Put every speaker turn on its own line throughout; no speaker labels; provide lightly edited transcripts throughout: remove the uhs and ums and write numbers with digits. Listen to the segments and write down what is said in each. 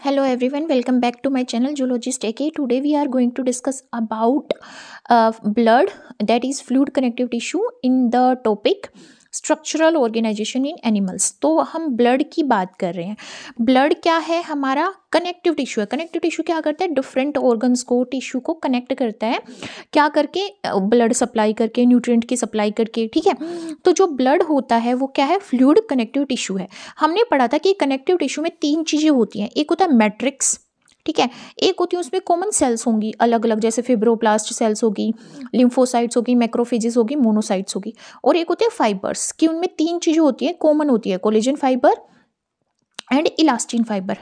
Hello everyone, welcome back to my channel Zoologist AK. Today we are going to discuss about blood, that is fluid connective tissue, in the topic structural organisation in animals. तो हम blood की बात कर रहे हैं। Blood क्या है? हमारा कनेक्टिव टिश्यू है। कनेक्टिव टिश्यू क्या करता है? डिफरेंट ऑर्गन्स को, टिश्यू को कनेक्ट करता है। क्या करके? ब्लड सप्लाई करके, न्यूट्रिएंट की सप्लाई करके। ठीक है, तो जो ब्लड होता है वो क्या है? फ्लूइड कनेक्टिव टिश्यू है। हमने पढ़ा था कि कनेक्टिव टिश्यू में तीन चीज़ें होती हैं। एक होता है मैट्रिक्स, ठीक है, एक होती है उसमें कॉमन सेल्स होंगी अलग अलग, जैसे फिब्रोब्लास्ट सेल्स होगी, लिम्फोसाइट्स होगी, मैक्रोफेजेस होगी, मोनोसाइट्स होगी। और एक होते हैं फाइबर्स, कि उनमें तीन चीज़ें होती हैं, कॉमन होती है, collagen fibre and elastin fibre.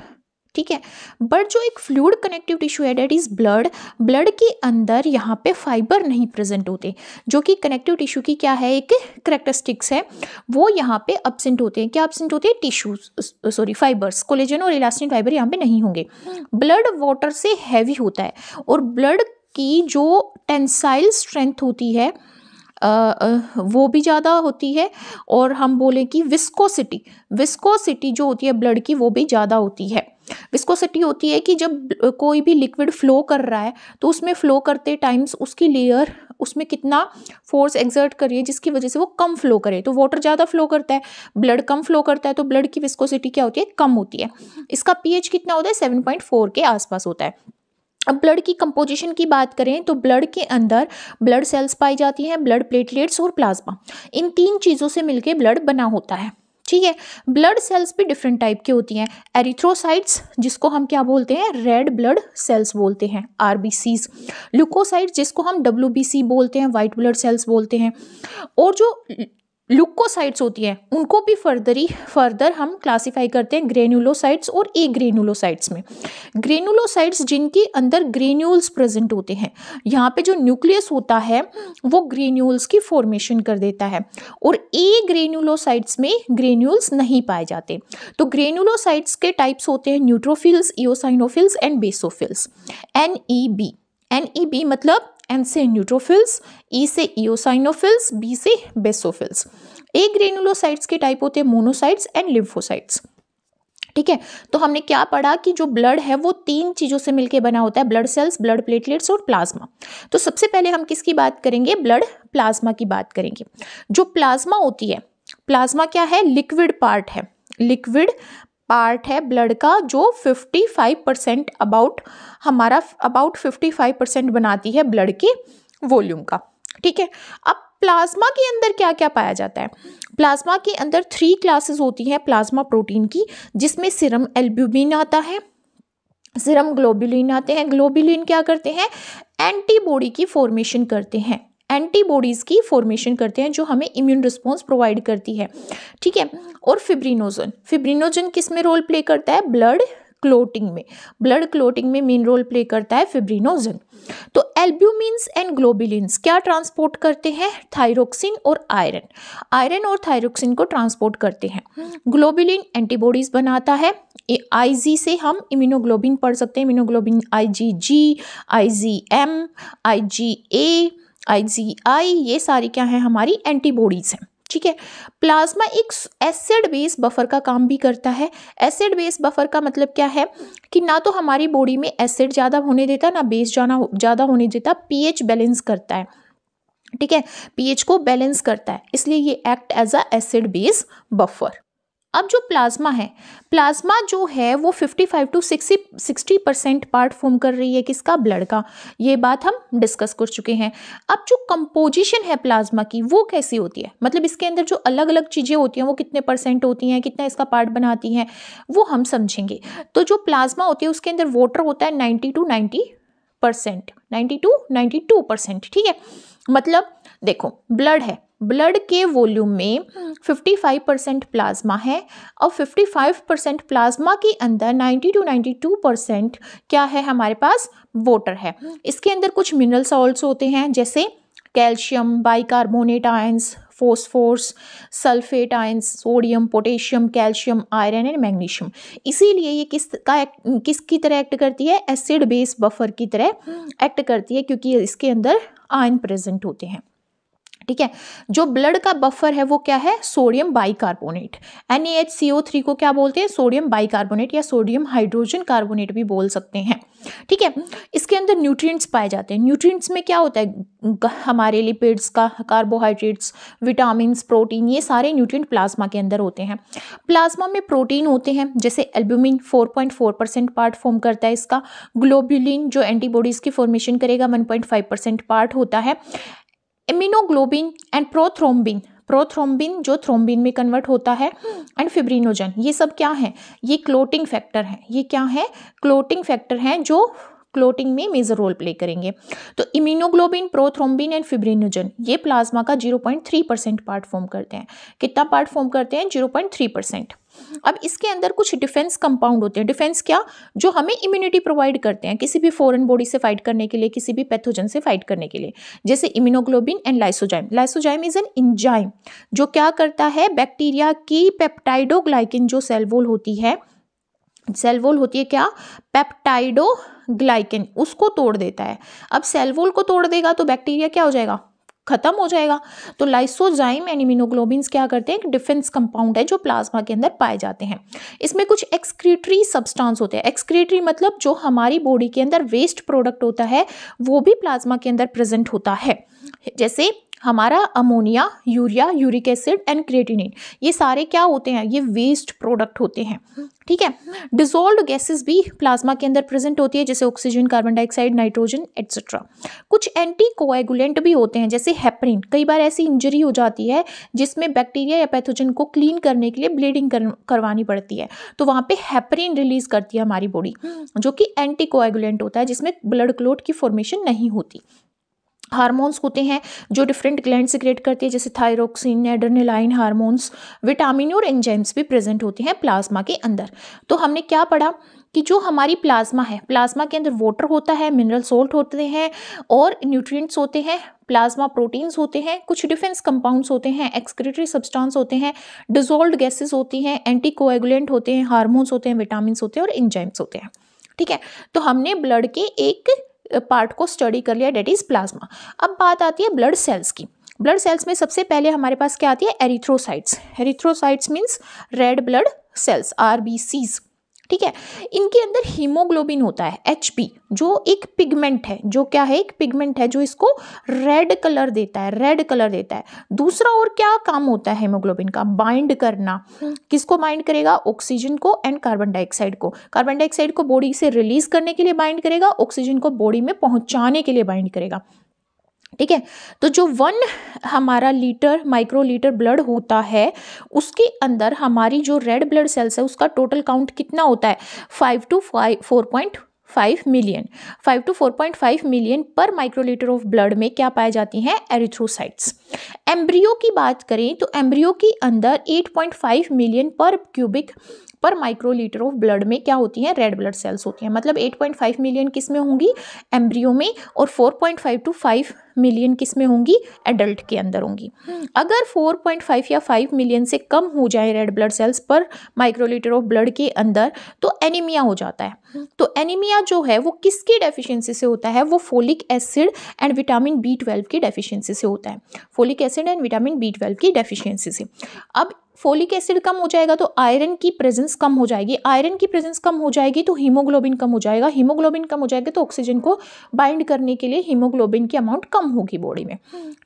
ठीक है, बट जो एक फ्लूइड कनेक्टिव टिश्यू है, डेट इज ब्लड, ब्लड के अंदर यहाँ पे फाइबर नहीं प्रेजेंट होते, जो कि कनेक्टिव टिश्यू की क्या है, एक करेक्टरिस्टिक्स है। वो यहाँ पे अब्सेंट होते हैं। क्या अब्सेंट होते हैं? टिश्यूज, फाइबर्स, कोलेजन और इलास्टिन फाइबर यहाँ पे नहीं होंगे। ब्लड वाटर से हैवी होता है और ब्लड की जो टेंसाइल स्ट्रेंथ होती है वो भी ज़्यादा होती है। और हम बोलें कि विस्कोसिटी जो होती है ब्लड की, वो भी ज़्यादा होती है। विस्कोसिटी होती है कि जब कोई भी लिक्विड फ्लो कर रहा है तो उसमें फ्लो करते टाइम्स उसकी लेयर उसमें कितना फोर्स एक्सर्ट करिए जिसकी वजह से वो कम फ्लो करे। तो वाटर ज़्यादा फ्लो करता है, ब्लड कम फ्लो करता है, तो ब्लड की विस्कोसिटी क्या होती है? कम होती है। इसका pH कितना होता है? 7.4 के आसपास होता है। अब ब्लड की कंपोजिशन की बात करें तो ब्लड के अंदर ब्लड सेल्स पाई जाती हैं, ब्लड प्लेटलेट्स और प्लाज्मा। इन तीन चीज़ों से मिलकर ब्लड बना होता है। ठीक है, ब्लड सेल्स भी डिफरेंट टाइप की होती हैं। एरिथ्रोसाइट्स, जिसको हम क्या बोलते हैं? रेड ब्लड सेल्स बोलते हैं, आरबीसीज। ल्यूकोसाइट्स, जिसको हम डब्ल्यूबीसी बोलते हैं, वाइट ब्लड सेल्स बोलते हैं। और जो ल्यूकोसाइट्स होती हैं उनको भी फर्दर हम क्लासिफाई करते हैं ग्रेनुलोसाइट्स और ए ग्रेनुलोसाइट्स में। ग्रेनुलोसाइट्स जिनके अंदर ग्रेन्यूल्स प्रेजेंट होते हैं, यहाँ पे जो न्यूक्लियस होता है वो ग्रेन्यूल्स की फॉर्मेशन कर देता है। और ए ग्रेनुलोसाइट्स में ग्रेन्यूल्स नहीं पाए जाते। तो ग्रेनुलोसाइट्स के टाइप्स होते हैं न्यूट्रोफिल्स, इओसाइनोफिल्स एंड बेसोफिल्स। NEB मतलब N से न्यूट्रोफिल्स, E से इओसाइनोफिल्स, B से बेसोफिल्स। ए ग्रेनुलोसाइट्स के टाइप होते हैं मोनोसाइट्स एंड लिम्फोसाइट्स। ठीक है, तो हमने क्या पढ़ा कि जो ब्लड है वो तीन चीजों से मिलकर बना होता है, ब्लड सेल्स, ब्लड प्लेटलेट्स और प्लाज्मा। तो सबसे पहले हम किसकी बात करेंगे? ब्लड प्लाज्मा की बात करेंगे। जो प्लाज्मा होती है, प्लाज्मा क्या है? लिक्विड पार्ट है, लिक्विड पार्ट है ब्लड का, जो 55% अबाउट 55% बनाती है ब्लड के वॉल्यूम का। ठीक है, अब प्लाज्मा के अंदर क्या क्या पाया जाता है? प्लाज्मा के अंदर 3 क्लासेस होती हैं प्लाज्मा प्रोटीन की, जिसमें सीरम एल्ब्यूमिन आता है, सीरम ग्लोबुलिन आते हैं। ग्लोबुलिन क्या करते हैं? एंटीबॉडी की फॉर्मेशन करते हैं, एंटीबॉडीज की फॉर्मेशन करते हैं जो हमें इम्यून रिस्पॉन्स प्रोवाइड करती है। ठीक है, और फिब्रिनोजन किस में रोल प्ले करता है? ब्लड क्लोटिंग में मेन रोल प्ले करता है फिब्रिनोजन। तो एल्ब्यूमिन्स एंड ग्लोबुलिन्स क्या ट्रांसपोर्ट करते हैं? थायरोक्सिन और आयरन और थायरोक्सिन को ट्रांसपोर्ट करते हैं। ग्लोबुलिन एंटीबॉडीज बनाता है। IG से हम इम्यूनोग्लोबिन पढ़ सकते हैं, immunoglobulin IgG, IgM, IgA, IgI, ये सारी क्या है? हमारी एंटीबॉडीज हैं। ठीक है, प्लाज्मा एक एसिड बेस बफर का काम भी करता है। एसिड बेस बफर का मतलब क्या है? कि ना तो हमारी बॉडी में एसिड ज़्यादा होने देता, ना बेस ज़्यादा होने देता, pH बैलेंस करता है। ठीक है, pH को बैलेंस करता है, इसलिए ये act as a acid base buffer. अब जो प्लाज्मा है, प्लाज्मा जो है वो 55 to 60% पार्ट फॉर्म कर रही है किसका? ब्लड का। ये बात हम डिस्कस कर चुके हैं। अब जो कंपोजिशन है प्लाज्मा की वो कैसी होती है, मतलब इसके अंदर जो अलग अलग चीज़ें होती हैं वो कितने % होती हैं, कितना इसका पार्ट बनाती हैं, वो हम समझेंगे। तो जो प्लाज्मा होती है उसके अंदर वाटर होता है 90 to 92%। ठीक है, मतलब देखो ब्लड है, ब्लड के वॉल्यूम में 55% प्लाज्मा है और 55% प्लाज्मा के अंदर 90 to 92% क्या है? हमारे पास वाटर है। इसके अंदर कुछ मिनरल सॉल्ट्स होते हैं, जैसे calcium, bicarbonate ions, phosphorus, sulphate ions, sodium, potassium, calcium, iron and magnesium. इसीलिए ये किसकी तरह एक्ट करती है? एसिड बेस बफर की तरह एक्ट करती है, क्योंकि इसके अंदर आयन प्रेजेंट होते हैं। ठीक है। जो ब्लड का बफर है वो क्या है, सोडियम बाइकार्बोनेट। NaHCO3 को क्या बोलते हैं, सोडियम बाइकार्बोनेट या सोडियम हाइड्रोजन कार्बोनेट भी बोल सकते हैं। ठीक है। इसके अंदर न्यूट्रिएंट्स पाए जाते हैं। न्यूट्रिएंट्स में क्या होता है, हमारे लिपिड्स का, कार्बोहाइड्रेट्स, विटामिन, प्रोटीन, ये सारे न्यूट्रिएंट प्लाज्मा के अंदर होते हैं। प्लाज्मा में प्रोटीन होते हैं, जैसे एल्ब्यूमिन 4.4% पार्ट फॉर्म करता है इसका। ग्लोब्युलिन जो एंटीबॉडीज की फॉर्मेशन करेगा 1.5% पार्ट होता है। इम्यूनोग्लोबिन एंड प्रोथ्रोम्बिन जो थ्रोम्बिन में कन्वर्ट होता है, एंड फिब्रिनोजन, ये सब क्या है, ये क्लोटिंग फैक्टर है। ये क्या है, क्लोटिंग फैक्टर हैं जो क्लोटिंग में मेजर रोल प्ले करेंगे। तो इम्यूनोग्लोबिन, प्रोथ्रोम्बिन एंड फिब्रिनोजन ये प्लाज्मा का 0.3% पार्ट फॉर्म करते हैं। कितना पार्ट फॉर्म करते हैं, 0.3%। अब इसके अंदर कुछ डिफेंस कंपाउंड होते हैं। डिफेंस क्या, जो हमें इम्यूनिटी प्रोवाइड करते हैं किसी भी फॉरेन बॉडी से फाइट करने के लिए, किसी भी पैथोजन से फाइट करने के लिए, जैसे immunoglobulin and lysozyme. Lysozyme is an enzyme जो क्या करता है, बैक्टीरिया की पेप्टाइडोग्लाइकिन जो सेल वॉल होती है, क्या, पेप्टाइडोग्लाइकिन, उसको तोड़ देता है। अब सेल वॉल को तोड़ देगा तो बैक्टीरिया क्या हो जाएगा, खत्म हो जाएगा। तो लाइसोजाइम एंड इम्यूनोग्लोबिन्स क्या करते हैं, एक डिफेंस कंपाउंड है जो प्लाज्मा के अंदर पाए जाते हैं। इसमें कुछ एक्सक्रीटरी सब्सटेंस होते हैं। एक्सक्रीटरी मतलब जो हमारी बॉडी के अंदर वेस्ट प्रोडक्ट होता है वो भी प्लाज्मा के अंदर प्रेजेंट होता है, जैसे हमारा ammonia, urea, uric acid and creatinine, ये सारे क्या होते हैं, ये वेस्ट प्रोडक्ट होते हैं। ठीक है। डिसॉल्व्ड गैसेस भी प्लाज्मा के अंदर प्रेजेंट होती है, जैसे oxygen, carbon dioxide, nitrogen etcetera. कुछ एंटीकोएगुलेंट भी होते हैं, जैसे हेपरिन। कई बार ऐसी इंजरी हो जाती है जिसमें बैक्टीरिया या पैथोजन को क्लीन करने के लिए ब्लीडिंग करवानी पड़ती है, तो वहाँ पे हेपरिन रिलीज करती है हमारी बॉडी, जो कि एंटीकोएगुलेंट होता है, जिसमें ब्लड क्लॉट की फॉर्मेशन नहीं होती। हार्मोन्स होते हैं जो डिफरेंट ग्लैंड सिक्रेट करती है, जैसे थायरोक्सिन, एड्रेनालाइन हार्मोन्स। विटामिन और एंजाइम्स भी प्रेजेंट होते हैं प्लाज्मा के अंदर। तो हमने क्या पढ़ा कि जो हमारी प्लाज्मा है, प्लाज्मा के अंदर वाटर होता है, मिनरल सॉल्ट होते हैं और न्यूट्रिएंट्स होते हैं, प्लाज्मा प्रोटीन्स होते हैं, कुछ डिफेंस कंपाउंड्स होते हैं, एक्सक्रीटरी सब्सटेंस होते हैं, डिसॉल्व्ड गैसेस होती हैं, एंटीकोएगुलेंट होते हैं, हार्मोन्स होते हैं, विटामिन होते हैं और एंजाइम्स होते हैं। ठीक है। तो हमने ब्लड के एक पार्ट को स्टडी कर लिया, डेट इज प्लाज्मा। अब बात आती है ब्लड सेल्स की। ब्लड सेल्स में सबसे पहले हमारे पास क्या आती है, erythrocytes. Erythrocytes means red blood sales, RBCs। ठीक है। इनके अंदर हीमोग्लोबिन होता है, HB, जो एक पिगमेंट है, जो क्या है, एक पिगमेंट है जो इसको रेड कलर देता है, रेड कलर देता है। दूसरा और क्या काम होता है हीमोग्लोबिन का, बाइंड करना। किसको बाइंड करेगा, ऑक्सीजन को एंड कार्बन डाइऑक्साइड को। कार्बन डाइऑक्साइड को बॉडी से रिलीज करने के लिए बाइंड करेगा, ऑक्सीजन को बॉडी में पहुंचाने के लिए बाइंड करेगा। ठीक है। तो जो 1 हमारा लीटर, माइक्रोलीटर ब्लड होता है, उसके अंदर हमारी जो रेड ब्लड सेल्स है उसका टोटल काउंट कितना होता है, 5 to 4.5 मिलियन। 5 to 4.5 मिलियन पर माइक्रोलीटर ऑफ ब्लड में क्या पाई जाती हैं, एरिथ्रोसाइट्स। एम्ब्रियो की बात करें तो एम्ब्रियो के अंदर 8.5 मिलियन पर माइक्रोलीटर ऑफ ब्लड में क्या होती हैं, रेड ब्लड सेल्स होती हैं। मतलब 8.5 मिलियन किस में होंगी, एम्ब्रियो में, और 4.5 to 5 मिलियन किस में होंगी, एडल्ट के अंदर होंगी। अगर 4.5 या 5 मिलियन से कम हो जाए रेड ब्लड सेल्स पर माइक्रोलीटर ऑफ ब्लड के अंदर तो एनीमिया हो जाता है। तो एनीमिया जो है वो किसकी डेफिशिएंसी से होता है, वो folic acid and vitamin B12 की डेफिशिएंसी से होता है। Folic acid and vitamin B12 की डेफिशिएंसी से। अब फोलिक एसिड कम हो जाएगा तो आयरन की प्रेजेंस कम हो जाएगी, आयरन की प्रेजेंस कम हो जाएगी तो हीमोग्लोबिन कम हो जाएगा, हीमोग्लोबिन कम हो जाएगा तो ऑक्सीजन को बाइंड करने के लिए हीमोग्लोबिन की अमाउंट कम होगी बॉडी में।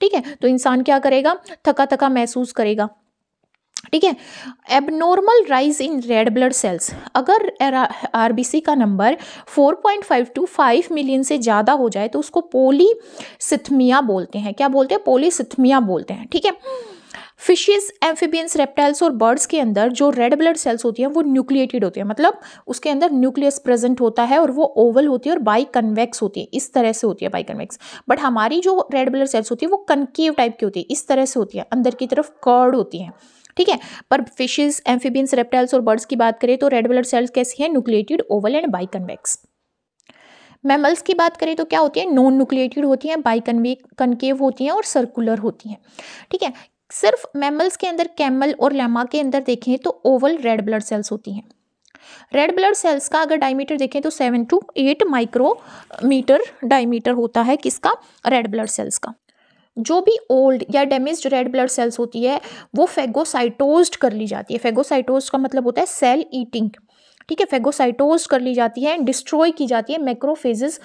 ठीक है। तो इंसान क्या करेगा, थका थका महसूस करेगा। ठीक है। Abnormal rise in red blood sales, अगर RBC का नंबर 4.5 to 5 मिलियन से ज़्यादा हो जाए तो उसको पॉलीसिथमिया बोलते हैं। क्या बोलते हैं, पॉलीसिथमिया बोलते हैं। ठीक है। फिशेस, एम्फीबियंस, रेप्टाइल्स और बर्ड्स के अंदर जो रेड ब्लड सेल्स होती हैं वो न्यूक्लिएटेड होती है, मतलब उसके अंदर न्यूक्लियस प्रेजेंट होता है और वो ओवल होती है और बाई कन्वेक्स होती है, इस तरह से होती है, बाई कन्वेक्स। बट हमारी जो रेड ब्लड सेल्स होती है वो कनकेव टाइप की होती है, इस तरह से होती है, अंदर की तरफ कर्ड होती है। ठीक है। पर फिशेस, एम्फीबियंस, रेप्टाइल्स और बर्ड्स की बात करें तो रेड ब्लड सेल्स कैसी है, nucleated, Oval and by convex. Mammals की बात करें तो क्या होती है, नॉन न्यूक्लिएटेड होती हैं, बाई कनकेव होती हैं और सर्कुलर होती हैं। ठीक है। सिर्फ मैमल्स के अंदर, कैमल और लैमा के अंदर देखें तो ओवल रेड ब्लड सेल्स होती हैं। रेड ब्लड सेल्स का अगर डायमीटर देखें तो 7 to 8 माइक्रोमीटर डायमीटर होता है, किसका, रेड ब्लड सेल्स का। जो भी ओल्ड या डैमेज्ड रेड ब्लड सेल्स होती है वो फेगोसाइटोज्ड कर ली जाती है। फेगोसाइटोज्ड का मतलब होता है सेल ईटिंग, ठीक है। फेगोसाइटोज्ड कर ली जाती है, डिस्ट्रॉय की जाती है मैक्रोफेजेस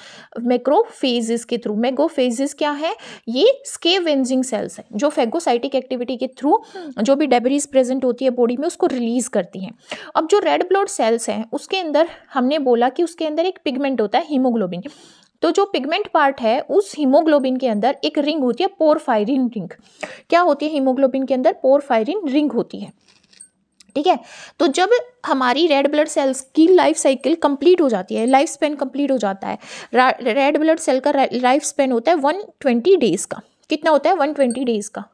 के थ्रू। मैक्रोफेजेस क्या है? ये स्कैवेंजिंग सेल्स है जो फेगोसाइटिक एक्टिविटी के थ्रू जो भी डेब्रीज प्रेजेंट होती है बॉडी में उसको रिलीज करती हैं। अब जो रेड ब्लड सेल्स हैं उसके अंदर हमने बोला कि उसके अंदर एक पिगमेंट होता है हीमोग्लोबिन। तो जो पिगमेंट पार्ट है उस हीमोग्लोबिन के अंदर एक रिंग होती है, पोरफायरिन रिंग। क्या होती है हीमोग्लोबिन के अंदर? पोरफायरिन रिंग होती है, ठीक है। तो जब हमारी रेड ब्लड सेल्स की लाइफ साइकिल कंप्लीट हो जाती है, लाइफ स्पेन कंप्लीट हो जाता है, रेड ब्लड सेल का लाइफ स्पेन होता है 120 डेज का। कितना होता है? 120 डेज का।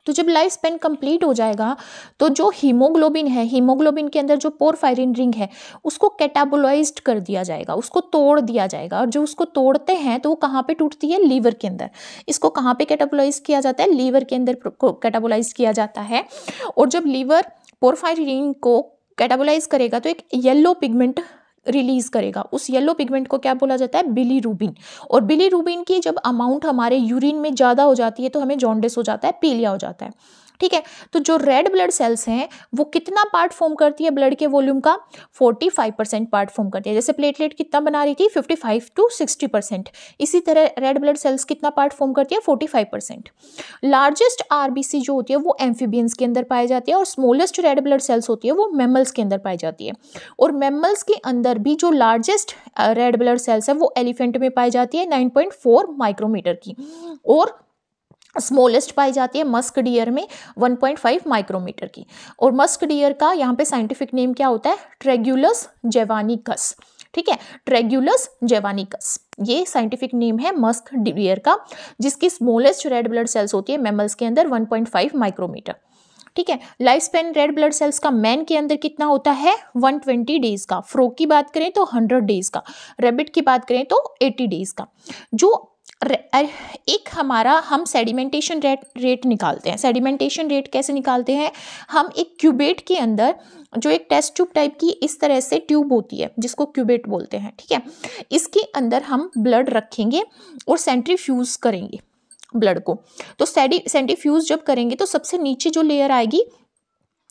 तो जब लाइफ स्पेन कंप्लीट हो जाएगा तो जो हीमोग्लोबिन है, हीमोग्लोबिन के अंदर जो पोरफायरिन रिंग है उसको कैटाबोलाइज्ड कर दिया जाएगा, उसको तोड़ दिया जाएगा। और जो उसको तोड़ते हैं तो वो कहाँ पे टूटती है? लीवर के अंदर। इसको कहाँ पे कैटाबोलाइज किया जाता है? लीवर के अंदर कैटाबोलाइज किया जाता है। और जब लीवर पोरफायरिन को कैटाबोलाइज करेगा तो एक येलो पिगमेंट रिलीज करेगा। उस येलो पिगमेंट को क्या बोला जाता है? बिलीरुबिन। और बिलीरुबिन की जब अमाउंट हमारे यूरिन में ज़्यादा हो जाती है तो हमें जॉन्डिस हो जाता है, पीलिया हो जाता है, ठीक है। तो जो रेड ब्लड सेल्स हैं वो कितना पार्ट फॉर्म करती है ब्लड के वॉल्यूम का? 45% पार्ट फॉर्म करती है। जैसे प्लेटलेट कितना बना रही थी? 55 to 60%। इसी तरह रेड ब्लड सेल्स कितना पार्ट फॉर्म करती है? 45%। लार्जेस्ट आरबीसी जो होती है वो एम्फीबियंस के अंदर पाई जाती है और स्मॉलेस्ट रेड ब्लड सेल्स होती है वो मैमल्स के अंदर पाई जाती है। और मैमल्स के अंदर भी जो लार्जेस्ट रेड ब्लड सेल्स है वो एलिफेंट में पाई जाती है 9.4 माइक्रोमीटर की, और स्मॉलेस्ट पाई जाती है मस्क डियर में 1.5 माइक्रोमीटर की। और मस्क डियर का यहाँ पे साइंटिफिक नेम क्या होता है? ट्रेगुलस जेवानिकस, ठीक है। ट्रेगुलस जेवानिकस ये साइंटिफिक नेम है मस्क डियर का, जिसकी स्मॉलेस्ट रेड ब्लड सेल्स होती है मैमल्स के अंदर 1.5 माइक्रोमीटर, ठीक है। Life span red blood sales का मैन के अंदर कितना होता है? 120 डेज का। फ्रॉग की बात करें तो 100 डेज का। रेबिट की बात करें तो 80 डेज का। जो एक हमारा हम सेडिमेंटेशन रेट निकालते हैं। सेडिमेंटेशन रेट कैसे निकालते हैं? हम एक क्यूबेट के अंदर जो एक टेस्ट ट्यूब टाइप की इस तरह से ट्यूब होती है जिसको क्यूबेट बोलते हैं, ठीक है। इसके अंदर हम ब्लड रखेंगे और सेंट्रीफ्यूज करेंगे ब्लड को। तो सेंट्रीफ्यूज जब करेंगे तो सबसे नीचे जो लेयर आएगी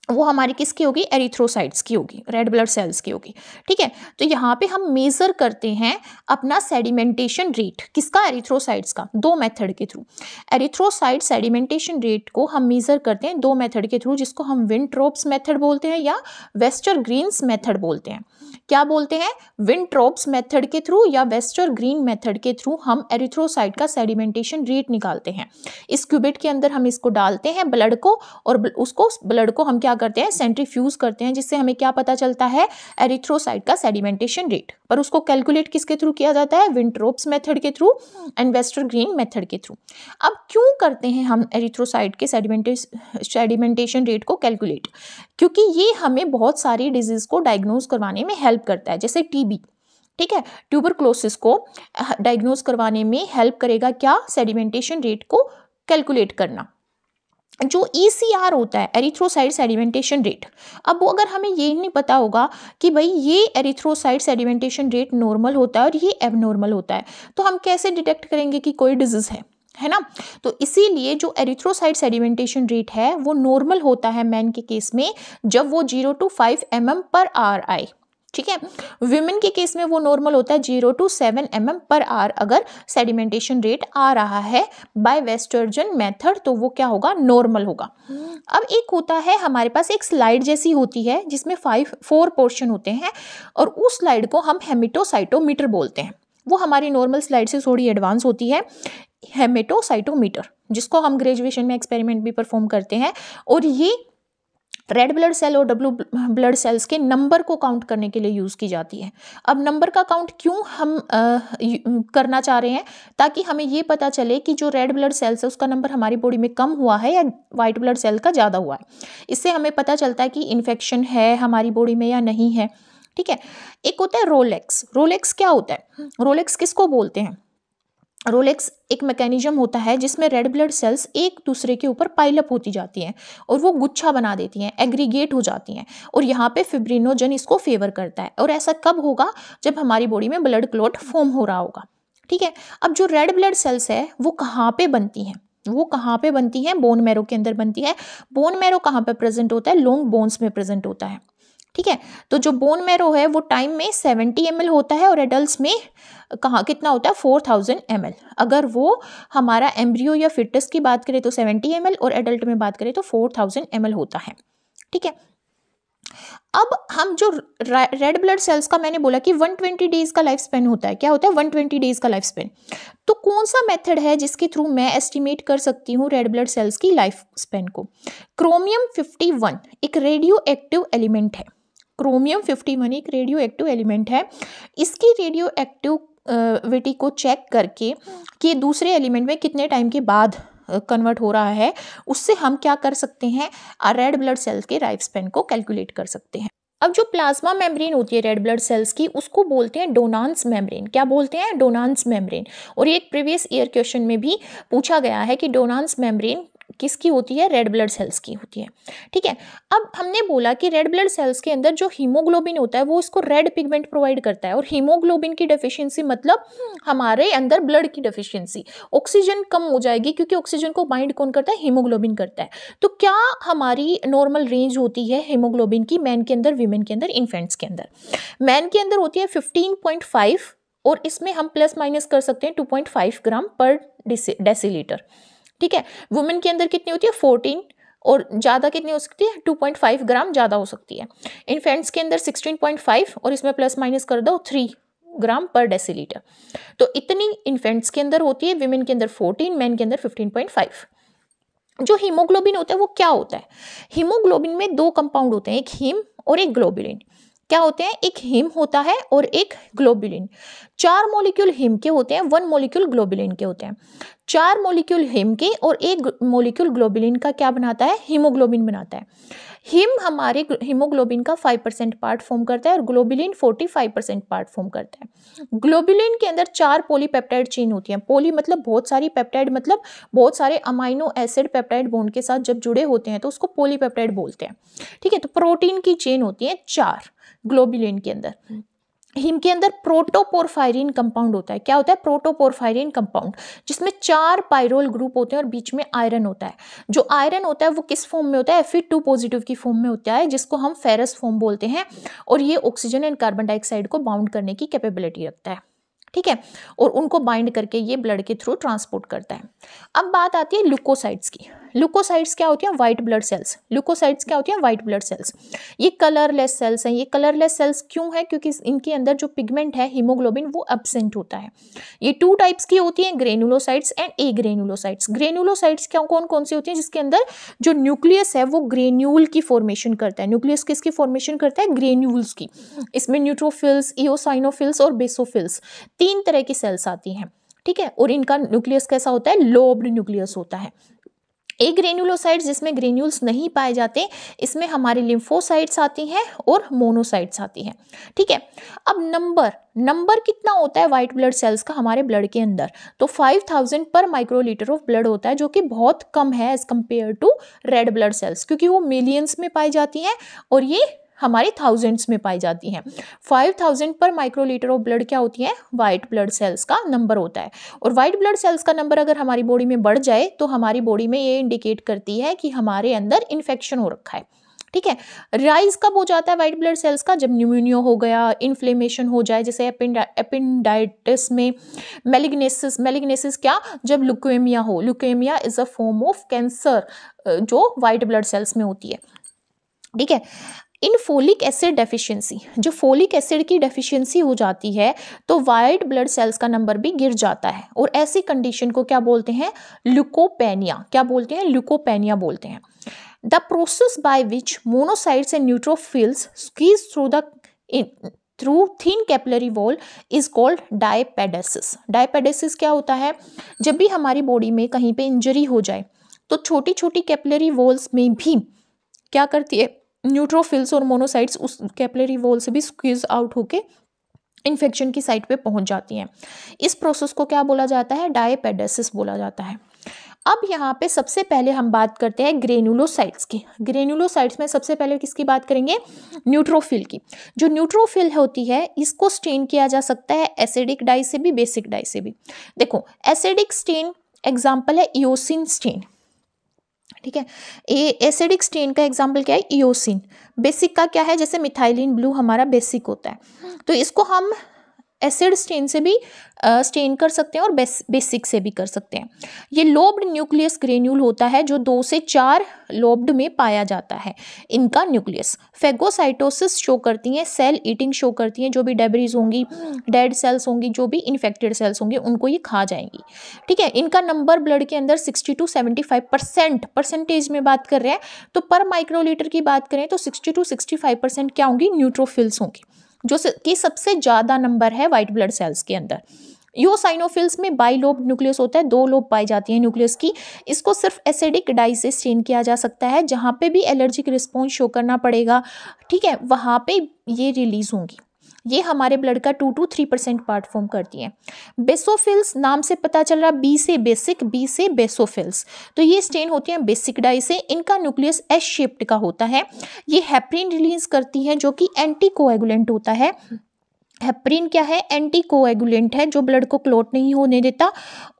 वो हमारी किसकी होगी? एरिथ्रोसाइट्स की होगी, रेड ब्लड सेल्स की होगी, ठीक है। तो यहाँ पे हम मेजर करते हैं अपना सेडिमेंटेशन रेट। किसका? एरिथ्रोसाइट्स का। दो मेथड के थ्रू एरिथ्रोसाइट सेडिमेंटेशन रेट को हम मेजर करते हैं दो मेथड के थ्रू, जिसको हम विंट्रोप्स मेथड बोलते हैं या वेस्टर ग्रीन्स मेथड बोलते हैं। क्या बोलते हैं? विंट्रोप्स मेथड के थ्रू या वेस्टर ग्रीन मेथड के थ्रू हम एरिथ्रोसाइट का सेडिमेंटेशन रेट निकालते हैं। इस क्यूबिट के अंदर हम इसको डालते हैं ब्लड को, और उसको ब्लड को हम क्या करते हैं? सेंट्रीफ्यूज करते हैं, जिससे हमें क्या पता चलता है? एरिथ्रोसाइट का सेडिमेंटेशन रेट। पर उसको कैलकुलेट किसके थ्रू किया जाता है? विंट्रोप्स मेथड के through and Wester green method के थ्रू। अब क्यों करते हैं हम एरिथ्रोसाइट के सेडिमेंटेशन रेट को कैलकुलेट? क्योंकि ये हमें बहुत सारी डिजीज को डायग्नोज करवाने में हेल्प करता है, जैसे टीबी, ठीक है। ट्यूबरक्लोसिस को डायग्नोज करवाने में हेल्प करेगा क्या? सेडिमेंटेशन रेट को कैलकुलेट करना। जो ECR होता है, एरिथ्रोसाइट सेडिमेंटेशन रेट। अब वो अगर हमें ये नहीं पता होगा कि भाई ये एरिथ्रोसाइट सेडिमेंटेशन रेट नॉर्मल होता है और ये एबनॉर्मल होता है, तो हम कैसे डिटेक्ट करेंगे कि कोई डिजीज है ना। तो इसीलिए जो एरिथ्रोसाइट सेडिमेंटेशन रेट है वो नॉर्मल होता है मैन के केस में जब वो 0 to 5 mm/hour आए, ठीक है। विमेन के केस में वो नॉर्मल होता है 0 to 7 mm/hour। अगर सेडिमेंटेशन रेट आ रहा है बाय वेस्टर्जन मेथड तो वो क्या होगा? नॉर्मल होगा। अब एक होता है हमारे पास एक स्लाइड जैसी होती है जिसमें 4 पोर्शन होते हैं, और उस स्लाइड को हम हेमेटोसाइटोमीटर बोलते हैं। वो हमारी नॉर्मल स्लाइड से थोड़ी एडवांस होती है, हेमेटोसाइटोमीटर, जिसको हम ग्रेजुएशन में एक्सपेरिमेंट भी परफॉर्म करते हैं। और ये रेड ब्लड सेल और डब्ल्यू ब्लड सेल्स के नंबर को काउंट करने के लिए यूज़ की जाती है। अब नंबर का काउंट क्यों हम करना चाह रहे हैं? ताकि हमें ये पता चले कि जो रेड ब्लड सेल्स है उसका नंबर हमारी बॉडी में कम हुआ है या वाइट ब्लड सेल का ज़्यादा हुआ है। इससे हमें पता चलता है कि इन्फेक्शन है हमारी बॉडी में या नहीं है, ठीक है। एक होता है रोलेक्स। रोलेक्स क्या होता है? रोलेक्स किसको बोलते हैं? रोलेक्स एक मैकेनिज्म होता है जिसमें रेड ब्लड सेल्स एक दूसरे के ऊपर पाइलअप होती जाती हैं और वो गुच्छा बना देती हैं, एग्रीगेट हो जाती हैं, और यहाँ पे फिब्रिनोजन इसको फेवर करता है। और ऐसा कब होगा? जब हमारी बॉडी में ब्लड क्लॉट फॉर्म हो रहा होगा, ठीक है। अब जो रेड ब्लड सेल्स है वो कहाँ पे बनती हैं? वो कहाँ पे बनती है? बोन मैरो के अंदर बनती है। बोन मैरो कहाँ पे प्रेजेंट होता है? लॉन्ग बोन्स में प्रेजेंट होता है। ठीक है, तो जो बोन मैरो है वो टाइम में 70 ml होता है और एडल्ट में कहाँ कितना होता है? 4000 ml। अगर वो हमारा एम्ब्रियो या फिटस की बात करें तो 70 ml और एडल्ट में बात करें तो 4000 ml होता है। ठीक है, अब हम जो रेड ब्लड सेल्स का मैंने बोला कि 120 डेज का लाइफ स्पेन होता है। क्या होता है? 120 डेज का लाइफ स्पेन। तो कौन सा मेथड है जिसके थ्रू मैं एस्टिमेट कर सकती हूँ रेड ब्लड सेल्स की लाइफ स्पेन को? क्रोमियम 51 एक रेडियो एक्टिव एलिमेंट है। क्रोमियम 51 एक रेडियो एक्टिव एलिमेंट है। इसकी रेडियो एक्टिविटी को चेक करके कि दूसरे एलिमेंट में कितने टाइम के बाद कन्वर्ट हो रहा है, उससे हम क्या कर सकते हैं? रेड ब्लड सेल्स के लाइफ स्पेन को कैलकुलेट कर सकते हैं। अब जो प्लाज्मा मेम्ब्रेन होती है रेड ब्लड सेल्स की, उसको बोलते हैं डोनांस मेम्ब्रेन। क्या बोलते हैं? डोनांस मेम्ब्रेन। और ये एक प्रीवियस ईयर क्वेश्चन में भी पूछा गया है कि डोनांस मेम्ब्रेन किसकी होती है? रेड ब्लड सेल्स की होती है। ठीक है, अब हमने बोला कि रेड ब्लड सेल्स के अंदर जो हीमोग्लोबिन होता है वो इसको रेड पिगमेंट प्रोवाइड करता है। और हीमोग्लोबिन की डेफिशिएंसी मतलब हमारे अंदर ब्लड की डेफिशिएंसी, ऑक्सीजन कम हो जाएगी क्योंकि ऑक्सीजन को बाइंड कौन करता है? हीमोग्लोबिन करता है। तो क्या हमारी नॉर्मल रेंज होती है हीमोग्लोबिन की मैन के अंदर, वीमेन के अंदर, इन्फेंट्स के अंदर? मैन के अंदर होती है 15.5 और इसमें हम प्लस माइनस कर सकते हैं 2.5 ग्राम पर डेसीलीटर। ठीक है, वुमेन के अंदर कितनी होती है? 14 और ज़्यादा कितनी हो सकती है? 2.5 ग्राम ज़्यादा हो सकती है। इन्फेंट्स के अंदर 16.5 और इसमें प्लस माइनस कर दो 3 ग्राम पर डेसीलीटर। तो इतनी इन्फेंट्स के अंदर होती है, विमेन के अंदर 14, मैन के अंदर 15.5। जो हीमोग्लोबिन होता है वो क्या होता है? हीमोग्लोबिन में दो कंपाउंड होते हैं, एक हीम और एक ग्लोबुलिन। क्या होते हैं? एक हीम होता है और एक ग्लोबुलिन। 4 मॉलिक्यूल हीम के होते हैं, 1 मॉलिक्यूल ग्लोबुलिन के होते हैं। 4 मॉलिक्यूल हीम के और 1 मॉलिक्यूल ग्लोबुलिन का क्या बनाता है? हीमोग्लोबिन बनाता है। हीम हमारे हीमोग्लोबिन का 5% पार्ट फॉर्म करता है और ग्लोबुलिन 45% पार्ट फॉर्म करता है। ग्लोबुलिन के अंदर 4 पॉलीपेप्टाइड चेन होती हैं। पॉली मतलब बहुत सारी, पेप्टाइड मतलब बहुत सारे अमाइनो एसिड पेप्टाइड बॉन्ड के साथ जब जुड़े होते हैं तो उसको पॉलीपेप्टाइड बोलते हैं। ठीक है, तो प्रोटीन की चेन होती है 4 ग्लोबुलिन के अंदर। हीम के अंदर प्रोटोपोरफायरिन कंपाउंड होता है। क्या होता है? प्रोटोपोरफायरिन कंपाउंड, जिसमें 4 पायरोल ग्रुप होते हैं और बीच में आयरन होता है। जो आयरन होता है वो किस फॉर्म में होता है? Fe2 पॉजिटिव की फॉर्म में होता है, जिसको हम फेरस फॉर्म बोलते हैं। और ये ऑक्सीजन एंड कार्बन डाइऑक्साइड को बाउंड करने की कैपेबिलिटी रखता है। ठीक है, और उनको बाइंड करके ये ब्लड के थ्रू ट्रांसपोर्ट करता है। अब बात आती है ल्यूकोसाइट्स की। ल्यूकोसाइट्स क्या होती हैं? White blood cells. ल्यूकोसाइट्स क्या होती हैं? White blood cells. ये कलरलेस सेल्स हैं। ये कलरलेस सेल्स क्यों है? क्योंकि इनके अंदर जो पिगमेंट है हीमोग्लोबिन वो एब्सेंट होता है। ये 2 टाइप्स की होती हैं, granulocytes and A granulocytes. Granulocytes क्या कौन कौन सी होती हैं? जिसके अंदर जो न्यूक्लियस है वो ग्रेन्यूल की फॉर्मेशन करता है। न्यूक्लियस किसकी फॉर्मेशन करता है? ग्रेन्यूल्स की। इसमें न्यूट्रोफिल्स, इओसाइनोफिल्स और बेसोफिल्स 3 तरह की सेल्स आती हैं। ठीक है, और इनका न्यूक्लियस कैसा होता है? लोब्ड न्यूक्लियस होता है। एक ग्रेन्युलोसाइट्स जिसमें ग्रेन्यूल्स नहीं पाए जाते, इसमें हमारी लिम्फोसाइट्स आती हैं और मोनोसाइट्स आती हैं। ठीक है, अब नंबर कितना होता है व्हाइट ब्लड सेल्स का हमारे ब्लड के अंदर? तो 5000 पर माइक्रोलीटर ऑफ ब्लड होता है, जो कि बहुत कम है as compare to red blood cells, क्योंकि वो मिलियंस में पाई जाती हैं और ये हमारे थाउजेंड्स में पाई जाती हैं। 5000 पर माइक्रोलीटर ऑफ ब्लड क्या होती है? व्हाइट ब्लड सेल्स का नंबर होता है। और व्हाइट ब्लड सेल्स का नंबर अगर हमारी बॉडी में बढ़ जाए तो हमारी बॉडी में ये इंडिकेट करती है कि हमारे अंदर इन्फेक्शन हो रखा है। ठीक है, राइज कब हो जाता है व्हाइट ब्लड सेल्स का? जब न्यूमोनिया हो गया, इन्फ्लेमेशन हो जाए, जैसे एपेंडाइटिस में, मेलिग्नेसिस क्या? जब ल्यूकेमिया हो। Leukaemia is a form of cancer जो व्हाइट ब्लड सेल्स में होती है। ठीक है, इन फोलिक एसिड डेफिशिएंसी, जो फोलिक एसिड की डेफिशिएंसी हो जाती है तो वाइट ब्लड सेल्स का नंबर भी गिर जाता है, और ऐसी कंडीशन को क्या बोलते हैं? ल्यूकोपेनिया। क्या बोलते हैं? ल्यूकोपेनिया बोलते हैं। The process by which monocytes and neutrophils squeeze through thin capillary wall is called diapedesis. Diapedesis क्या होता है? जब भी हमारी बॉडी में कहीं पे इंजरी हो जाए तो छोटी छोटी कैपिलरी वॉल्स में भी क्या करती है? न्यूट्रोफिल्स और मोनोसाइट्स उस कैपिलरी वॉल से भी स्क्वीज आउट होके इन्फेक्शन की साइट पे पहुंच जाती हैं। इस प्रोसेस को क्या बोला जाता है? डायपेडेसिस बोला जाता है। अब यहाँ पे सबसे पहले हम बात करते हैं ग्रेनुलोसाइट्स की। ग्रेनुलोसाइट्स में सबसे पहले किसकी बात करेंगे? न्यूट्रोफिल की। जो न्यूट्रोफिल होती है इसको स्टेन किया जा सकता है एसिडिक डाई से भी, बेसिक डाई से भी। देखो, एसिडिक स्टेन एग्जाम्पल है इयोसिन स्टेन, ठीक है। एसिडिक स्टेन का एग्जाम्पल क्या है, इयोसिन। बेसिक का क्या है, जैसे मिथाइलिन ब्लू हमारा बेसिक होता है, तो इसको हम एसिड स्टेन से भी स्टेन कर सकते हैं और बेसिक से भी कर सकते हैं। ये लोब्ड न्यूक्लियस ग्रेन्यूल होता है जो 2 से 4 लोब्ड में पाया जाता है। इनका न्यूक्लियस फेगोसाइटोसिस शो करती हैं, सेल ईटिंग शो करती हैं, जो भी डेब्रीज होंगी, डेड सेल्स होंगी, जो भी इन्फेक्टेड सेल्स होंगे उनको ये खा जाएंगी, ठीक है। इनका नंबर ब्लड के अंदर 60 to 75% परसेंटेज में बात कर रहे हैं, तो पर माइक्रोलीटर की बात करें तो 60 to 65% क्या होंगी, न्यूट्रोफिल्स होंगी, जो कि सबसे ज़्यादा नंबर है वाइट ब्लड सेल्स के अंदर। यूसाइनोफिल्स में बाइलोब न्यूक्लियस होता है, 2 लोब पाई जाती है न्यूक्लियस की। इसको सिर्फ एसिडिक डाई से स्टेन किया जा सकता है, जहाँ पे भी एलर्जिक रिस्पॉन्स शो करना पड़ेगा, ठीक है, वहाँ पे ये रिलीज होंगी। ये हमारे ब्लड का 2 to 3% पार्ट फॉर्म करती हैं। बेसोफिल्स नाम से पता चल रहा, बी से बेसिक, बी से बेसोफिल्स, तो ये स्टेन होती हैं बेसिक डाई से। इनका न्यूक्लियस एस शेप्ड का होता है। ये हेपरिन रिलीज करती हैं जो कि एंटी कोएगुलेंट होता है। हेपरिन क्या है, एंटी कोएगुलेंट है जो ब्लड को क्लॉट नहीं होने देता।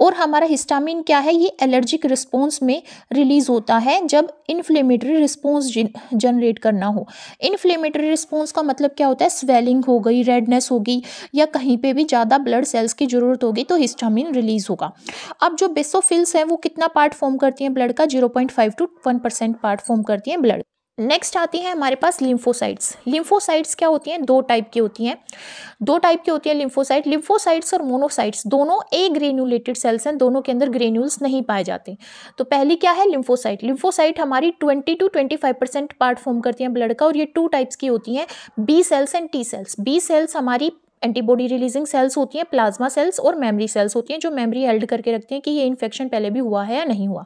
और हमारा हिस्टामिन क्या है, ये एलर्जिक रिस्पॉन्स में रिलीज होता है जब इन्फ्लेमेटरी रिस्पॉन्स जनरेट करना हो। इन्फ्लेमेटरी रिस्पॉन्स का मतलब क्या होता है, स्वेलिंग हो गई, रेडनेस होगी, या कहीं पे भी ज़्यादा ब्लड सेल्स की जरूरत होगी तो हिस्टामिन रिलीज होगा। अब जो बेसोफिल्स हैं वो कितना पार्ट फॉर्म करती हैं ब्लड का, 0.5 to 1% पार्ट फॉर्म करती हैं ब्लड। नेक्स्ट आती है हमारे पास लिम्फोसाइट्स। लिम्फोसाइट्स क्या होती हैं, 2 टाइप की होती हैं, 2 टाइप की होती है लिम्फोसाइट। लिम्फोसाइट्स और मोनोसाइट्स दोनों ए ग्रेन्युलेटेड सेल्स हैं, दोनों के अंदर ग्रेन्यूल्स नहीं पाए जाते। तो पहली क्या है, लिम्फोसाइट। लिम्फोसाइट हमारी 20 to 25% पार्ट फॉर्म करती हैं ब्लड का, और ये 2 टाइप्स की होती हैं, B cells and T cells. B cells हमारी एंटीबॉडी रिलीजिंग सेल्स होती हैं, प्लाज्मा सेल्स और मेमोरी सेल्स होती हैं, जो मेमोरी हेल्ड करके रखती हैं कि ये इन्फेक्शन पहले भी हुआ है या नहीं हुआ।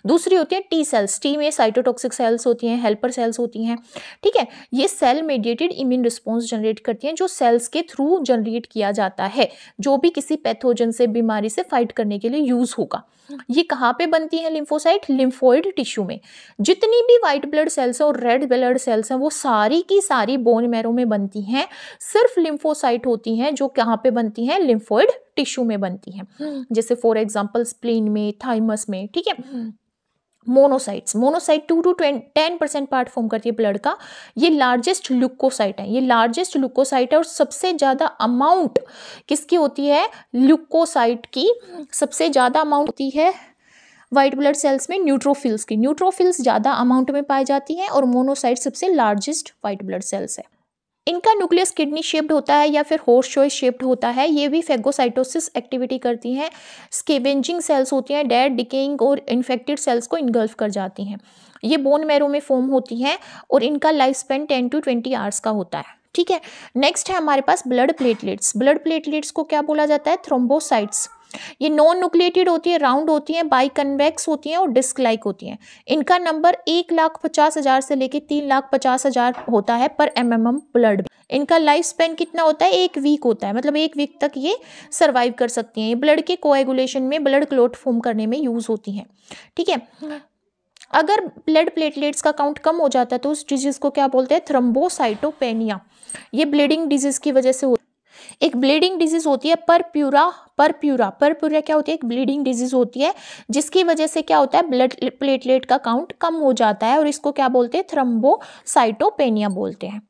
दूसरी होती है टी सेल्स। टी में साइटोटॉक्सिक सेल्स होती हैं, हेल्पर सेल्स होती हैं, ठीक है। ये cell mediated immune response generate करती हैं, जो सेल्स के थ्रू जनरेट किया जाता है, जो भी किसी पैथोजन से, बीमारी से फाइट करने के लिए यूज होगा। ये कहाँ पे बनती है लिम्फोसाइट, लिम्फोइड टिश्यू में। जितनी भी वाइट ब्लड सेल्स हैं और रेड ब्लड सेल्स हैं वो सारी की सारी बोन मैरो में बनती हैं। सिर्फ लिम्फोसाइट होती हैं जो कहाँ पे बनती हैं, लिम्फोइड टिश्यू में बनती हैं, जैसे फॉर एग्जांपल स्प्लीन में, थाइमस में, ठीक है। Monocytes, monocyte 2 to 10% part form करती है ब्लड का। ये लार्जेस्ट ल्यूकोसाइट है, ये लार्जेस्ट ल्यूकोसाइट है, और सबसे ज़्यादा अमाउंट किसकी होती है, ल्यूकोसाइट की सबसे ज़्यादा अमाउंट होती है वाइट ब्लड सेल्स में न्यूट्रोफिल्स की। न्यूट्रोफिल्स ज़्यादा अमाउंट में पाई जाती हैं, और मोनोसाइट सबसे लार्जेस्ट वाइट ब्लड सेल्स है। इनका न्यूक्लियस किडनी शेप्ड होता है या फिर हॉर्स चॉइस शेप्ड होता है। ये भी फेगोसाइटोसिस एक्टिविटी करती हैं। स्केवेंजिंग सेल्स होती हैं, डेड, डिकेइंग और इन्फेक्टेड सेल्स को इनगल्फ कर जाती हैं। ये बोन मैरो में फॉर्म होती हैं, और इनका लाइफ स्पेन 10 to 20 आवर्स का होता है, ठीक है। नेक्स्ट है हमारे पास ब्लड प्लेटलेट्स। ब्लड प्लेटलेट्स को क्या बोला जाता है, थ्रोम्बोसाइट्स। ये नॉन न्यूक्लिएटेड होती है, राउंड होती हैं, बाई कन्वेक्स होती हैं और डिस्क लाइक होती हैं। इनका नंबर 1,50,000 से लेके 3,50,000 होता है पर mm ब्लड। इनका लाइफ स्पेन कितना होता है, 1 वीक होता है, मतलब 1 वीक तक ये सर्वाइव कर सकती हैं। ये ब्लड के कोएगुलेशन में, ब्लड क्लॉट फॉर्म करने में यूज होती हैं, ठीक है। अगर ब्लड प्लेटलेट्स का काउंट कम हो जाता है तो उस डिजीज को क्या बोलते हैं, थ्रोम्बोसाइटोपेनिया। ये ब्लीडिंग डिजीज की वजह से एक ब्लीडिंग डिजीज होती है परप्यूरा क्या होती है, एक ब्लीडिंग डिजीज होती है जिसकी वजह से क्या होता है, ब्लड प्लेटलेट का काउंट कम हो जाता है, और इसको क्या बोलते हैं, थ्रोम्बोसाइटोपेनिया बोलते हैं।